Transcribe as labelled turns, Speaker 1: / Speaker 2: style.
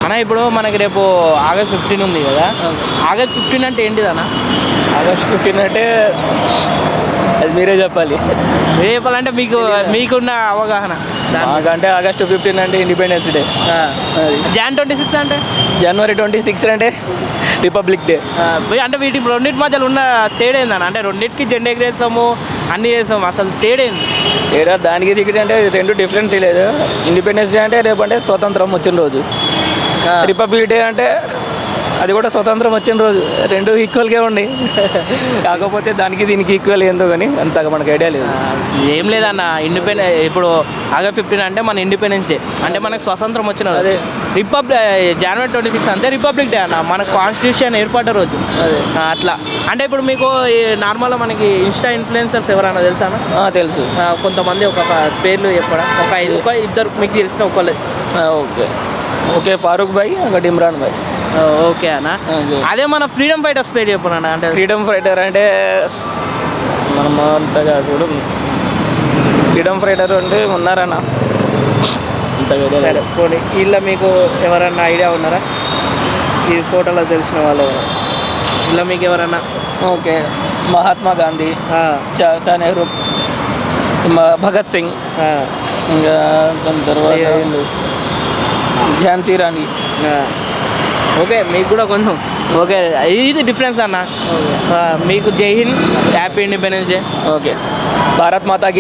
Speaker 1: అన్న ఇప్పుడు మనకి రేపు ఆగస్ట్ 15 ఉంది కదా, ఆగస్ట్ 15 అంటే ఏంటిది అన్న?
Speaker 2: ఆగస్ట్ 15 అంటే అది మీరే చెప్పాలి.
Speaker 1: మీరే చెప్పాలంటే మీకున్న అవగాహన.
Speaker 2: మాకంటే ఆగస్ట్ 15 అంటే ఇండిపెండెన్స్ డే.
Speaker 1: Jan 26 అంటే
Speaker 2: జనవరి 26 అంటే రిపబ్లిక్ డే.
Speaker 1: అంటే వీటి రెండింటి మధ్యలో ఉన్న తేడా ఏందన్న? అంటే రెండింటికి జెండా ఎగరేస్తాము, అన్నీ చేస్తాము, అసలు తేడా ఏంది?
Speaker 2: ఏడా దానికి దిగితే అంటే రెండు డిఫరెన్స్ లేదు. ఇండిపెండెన్స్ డే అంటే రేపు అంటే స్వతంత్రం వచ్చిన రోజు. రిపబ్లిక్ డే అంటే అది కూడా స్వతంత్రం వచ్చిన రోజు. రెండు ఈక్వల్గా ఉన్నాయి. కాకపోతే దానికి దీనికి ఈక్వల్ ఏందో కానీ అంతగా మనకు ఐడియా లేదు.
Speaker 1: ఏం లేదన్న, ఇప్పుడు ఆగస్ట్ 15 అంటే మన ఇండిపెండెన్స్ డే, అంటే మనకు స్వతంత్రం వచ్చిన రోజు. జనవరి 26 అంటే రిపబ్లిక్ డే అన్న, మన కాన్స్టిట్యూషన్ ఏర్పడ్డ రోజు. అట్లా అంటే ఇప్పుడు మీకు నార్మల్గా మనకి ఇన్స్టా ఇన్ఫ్లుయెన్సర్స్ ఎవరైనా తెలుసా అన్న?
Speaker 2: తెలుసు.
Speaker 1: కొంతమంది ఒక పేర్లు చెప్పడా, ఒక ఇద్దరు మీకు తెలిసిన ఒకళ్ళు.
Speaker 2: ఓకే ఫారూక్ భాయ్, ఒకటి ఇమ్రాన్ భాయ్.
Speaker 1: ఓకే అన్న. అదే మన ఫ్రీడమ్ ఫైటర్స్ పేరు చెప్పనా? అంటే
Speaker 2: ఫ్రీడమ్ ఫైటర్ అంటే మనం అంతగా కూడా ఫ్రీడమ్ ఫైటర్ అంటే ఉన్నారన్న అంతగా.
Speaker 1: పోనీ వీళ్ళ మీకు ఎవరన్నా ఐడియా ఉన్నారా? ఈ ఫోటోలో తెలిసిన వాళ్ళు ఇలా మీకు ఎవరన్నా?
Speaker 2: ఓకే, మహాత్మా గాంధీ, చా నెహ్రూ, భగత్ సింగ్, ఇంకా దాని తర్వాత ఝాన్సీ రాణి.
Speaker 1: ఓకే, మీకు కూడా కొంచెం ఓకే, ఇది డిఫరెన్స్ అన్న. మీకు జై Hind, happy independence day.
Speaker 2: Okay, Bharat మాతాకి